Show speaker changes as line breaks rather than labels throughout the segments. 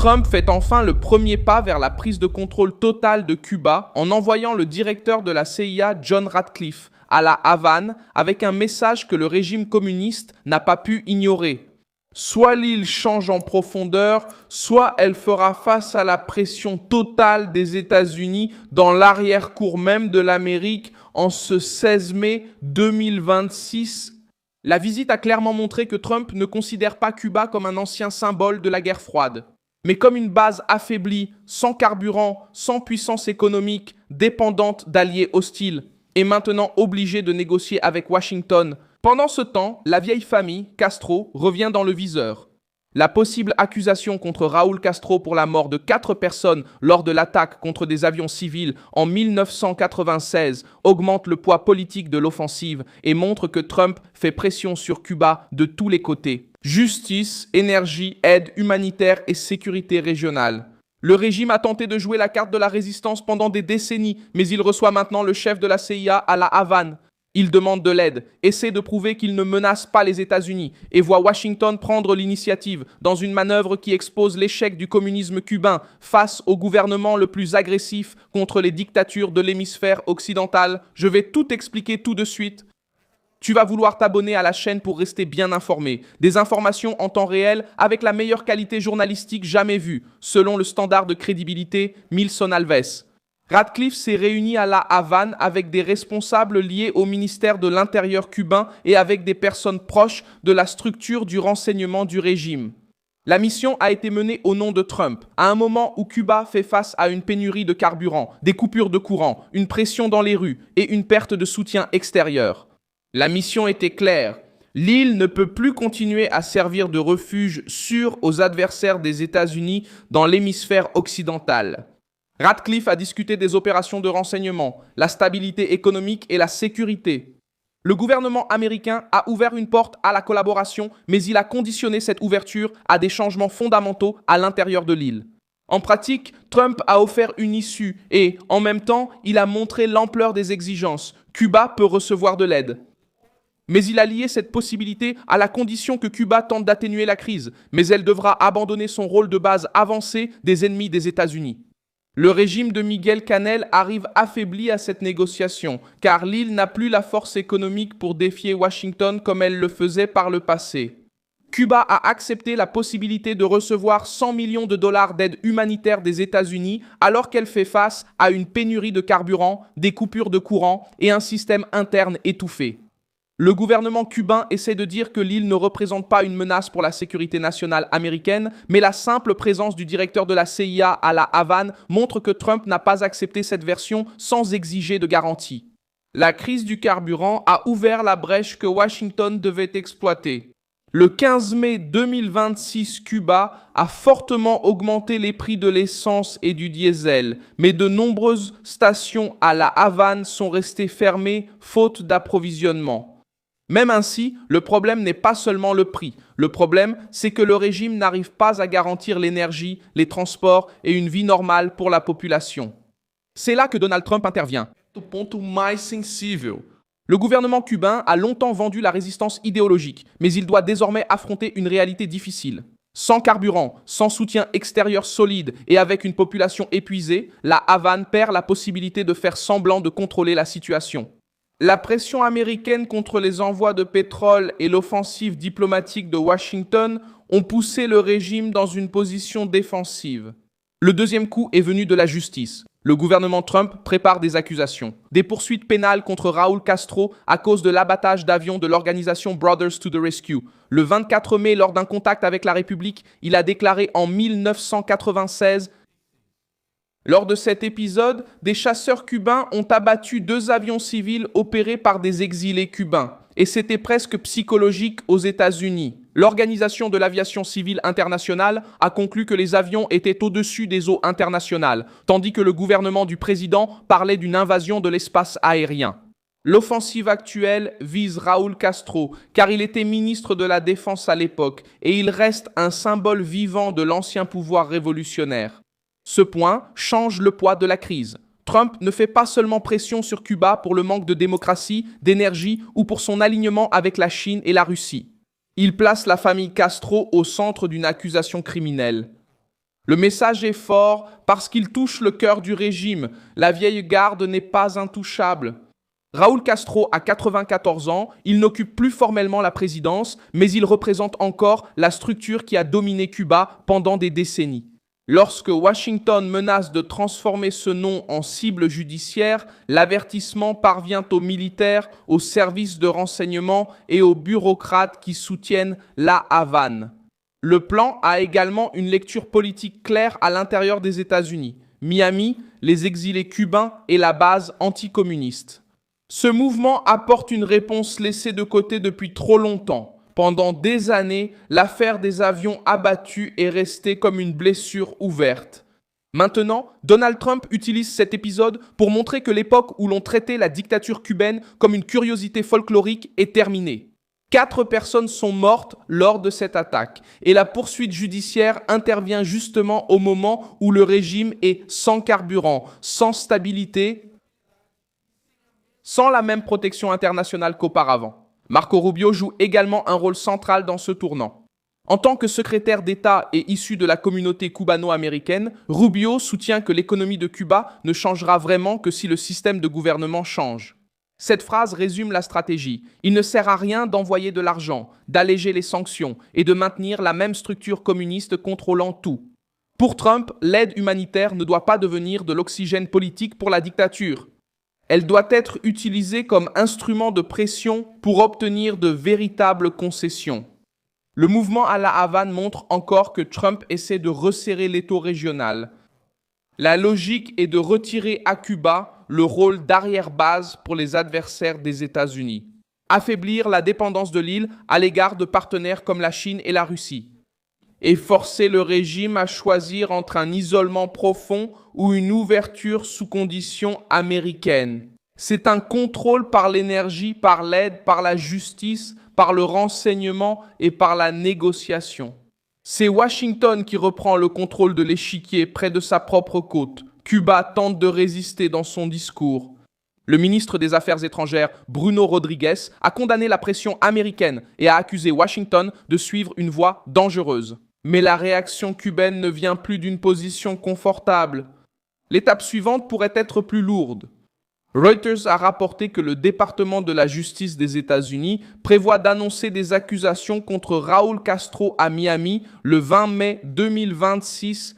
Trump fait enfin le premier pas vers la prise de contrôle totale de Cuba en envoyant le directeur de la CIA, John Ratcliffe, à La Havane avec un message que le régime communiste n'a pas pu ignorer. Soit l'île change en profondeur, soit elle fera face à la pression totale des États-Unis dans l'arrière-cour même de l'Amérique en ce 16 mai 2026. La visite a clairement montré que Trump ne considère pas Cuba comme un ancien symbole de la guerre froide, mais comme une base affaiblie, sans carburant, sans puissance économique, dépendante d'alliés hostiles, et maintenant obligée de négocier avec Washington. Pendant ce temps, la vieille famille, Castro, revient dans le viseur. La possible accusation contre Raúl Castro pour la mort de 4 personnes lors de l'attaque contre des avions civils en 1996 augmente le poids politique de l'offensive et montre que Trump fait pression sur Cuba de tous les côtés. Justice, énergie, aide humanitaire et sécurité régionale. Le régime a tenté de jouer la carte de la résistance pendant des décennies, mais il reçoit maintenant le chef de la CIA à La Havane. Il demande de l'aide, essaie de prouver qu'il ne menace pas les États-Unis et voit Washington prendre l'initiative dans une manœuvre qui expose l'échec du communisme cubain face au gouvernement le plus agressif contre les dictatures de l'hémisphère occidental. Je vais tout expliquer tout de suite. Tu vas vouloir t'abonner à la chaîne pour rester bien informé. Des informations en temps réel avec la meilleure qualité journalistique jamais vue, selon le standard de crédibilité Milson Alves. Ratcliffe s'est réuni à La Havane avec des responsables liés au ministère de l'Intérieur cubain et avec des personnes proches de la structure du renseignement du régime. La mission a été menée au nom de Trump, à un moment où Cuba fait face à une pénurie de carburant, des coupures de courant, une pression dans les rues et une perte de soutien extérieur. La mission était claire. L'île ne peut plus continuer à servir de refuge sûr aux adversaires des États-Unis dans l'hémisphère occidental. Ratcliffe a discuté des opérations de renseignement, la stabilité économique et la sécurité. Le gouvernement américain a ouvert une porte à la collaboration, mais il a conditionné cette ouverture à des changements fondamentaux à l'intérieur de l'île. En pratique, Trump a offert une issue et, en même temps, il a montré l'ampleur des exigences. Cuba peut recevoir de l'aide. Mais il a lié cette possibilité à la condition que Cuba tente d'atténuer la crise, mais elle devra abandonner son rôle de base avancé des ennemis des États-Unis. Le régime de Miguel Canel arrive affaibli à cette négociation, car l'île n'a plus la force économique pour défier Washington comme elle le faisait par le passé. Cuba a accepté la possibilité de recevoir 100 millions de dollars d'aide humanitaire des États-Unis alors qu'elle fait face à une pénurie de carburant, des coupures de courant et un système interne étouffé. Le gouvernement cubain essaie de dire que l'île ne représente pas une menace pour la sécurité nationale américaine, mais la simple présence du directeur de la CIA à La Havane montre que Trump n'a pas accepté cette version sans exiger de garantie. La crise du carburant a ouvert la brèche que Washington devait exploiter. Le 15 mai 2026, Cuba a fortement augmenté les prix de l'essence et du diesel, mais de nombreuses stations à La Havane sont restées fermées faute d'approvisionnement. Même ainsi, le problème n'est pas seulement le prix. Le problème, c'est que le régime n'arrive pas à garantir l'énergie, les transports et une vie normale pour la population. C'est là que Donald Trump intervient. Le ponto mais sensível. Le gouvernement cubain a longtemps vendu la résistance idéologique, mais il doit désormais affronter une réalité difficile. Sans carburant, sans soutien extérieur solide et avec une population épuisée, La Havane perd la possibilité de faire semblant de contrôler la situation. La pression américaine contre les envois de pétrole et l'offensive diplomatique de Washington ont poussé le régime dans une position défensive. Le deuxième coup est venu de la justice. Le gouvernement Trump prépare des accusations. Des poursuites pénales contre Raúl Castro à cause de l'abattage d'avions de l'organisation Brothers to the Rescue. Le 24 mai, lors d'un contact avec la République, il a déclaré en 1996 « Lors de cet épisode, des chasseurs cubains ont abattu 2 avions civils opérés par des exilés cubains. Et c'était presque psychologique aux États-Unis. L'Organisation de l'aviation civile internationale a conclu que les avions étaient au-dessus des eaux internationales, tandis que le gouvernement du président parlait d'une invasion de l'espace aérien. L'offensive actuelle vise Raúl Castro, car il était ministre de la Défense à l'époque, et il reste un symbole vivant de l'ancien pouvoir révolutionnaire. Ce point change le poids de la crise. Trump ne fait pas seulement pression sur Cuba pour le manque de démocratie, d'énergie ou pour son alignement avec la Chine et la Russie. Il place la famille Castro au centre d'une accusation criminelle. Le message est fort parce qu'il touche le cœur du régime. La vieille garde n'est pas intouchable. Raúl Castro a 94 ans, il n'occupe plus formellement la présidence, mais il représente encore la structure qui a dominé Cuba pendant des décennies. Lorsque Washington menace de transformer ce nom en cible judiciaire, l'avertissement parvient aux militaires, aux services de renseignement et aux bureaucrates qui soutiennent la Havane. Le plan a également une lecture politique claire à l'intérieur des États-Unis. Miami, les exilés cubains et la base anticommuniste. Ce mouvement apporte une réponse laissée de côté depuis trop longtemps. Pendant des années, l'affaire des avions abattus est restée comme une blessure ouverte. Maintenant, Donald Trump utilise cet épisode pour montrer que l'époque où l'on traitait la dictature cubaine comme une curiosité folklorique est terminée. 4 personnes sont mortes lors de cette attaque et la poursuite judiciaire intervient justement au moment où le régime est sans carburant, sans stabilité, sans la même protection internationale qu'auparavant. Marco Rubio joue également un rôle central dans ce tournant. En tant que secrétaire d'État et issu de la communauté cubano-américaine, Rubio soutient que l'économie de Cuba ne changera vraiment que si le système de gouvernement change. Cette phrase résume la stratégie. Il ne sert à rien d'envoyer de l'argent, d'alléger les sanctions et de maintenir la même structure communiste contrôlant tout. Pour Trump, l'aide humanitaire ne doit pas devenir de l'oxygène politique pour la dictature. Elle doit être utilisée comme instrument de pression pour obtenir de véritables concessions. Le mouvement à la Havane montre encore que Trump essaie de resserrer l'étau régional. La logique est de retirer à Cuba le rôle d'arrière-base pour les adversaires des États-Unis. Affaiblir la dépendance de l'île à l'égard de partenaires comme la Chine et la Russie. Et forcer le régime à choisir entre un isolement profond ou une ouverture sous conditions américaines. C'est un contrôle par l'énergie, par l'aide, par la justice, par le renseignement et par la négociation. C'est Washington qui reprend le contrôle de l'échiquier près de sa propre côte. Cuba tente de résister dans son discours. Le ministre des Affaires étrangères, Bruno Rodriguez, a condamné la pression américaine et a accusé Washington de suivre une voie dangereuse. Mais la réaction cubaine ne vient plus d'une position confortable. L'étape suivante pourrait être plus lourde. Reuters a rapporté que le département de la justice des États-Unis prévoit d'annoncer des accusations contre Raúl Castro à Miami le 20 mai 2026.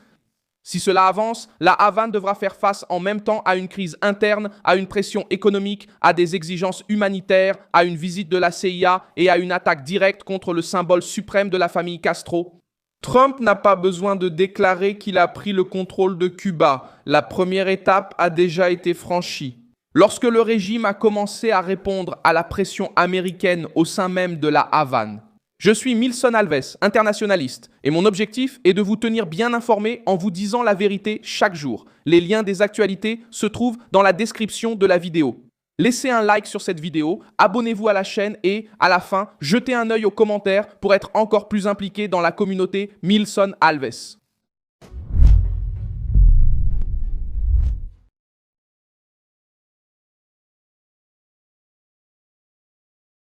Si cela avance, la Havane devra faire face en même temps à une crise interne, à une pression économique, à des exigences humanitaires, à une visite de la CIA et à une attaque directe contre le symbole suprême de la famille Castro. Trump n'a pas besoin de déclarer qu'il a pris le contrôle de Cuba. La première étape a déjà été franchie. Lorsque le régime a commencé à répondre à la pression américaine au sein même de la Havane. Je suis Milson Alves, internationaliste, et mon objectif est de vous tenir bien informé en vous disant la vérité chaque jour. Les liens des actualités se trouvent dans la description de la vidéo. Laissez un like sur cette vidéo, abonnez-vous à la chaîne et, à la fin, jetez un œil aux commentaires pour être encore plus impliqué dans la communauté Milson Alves.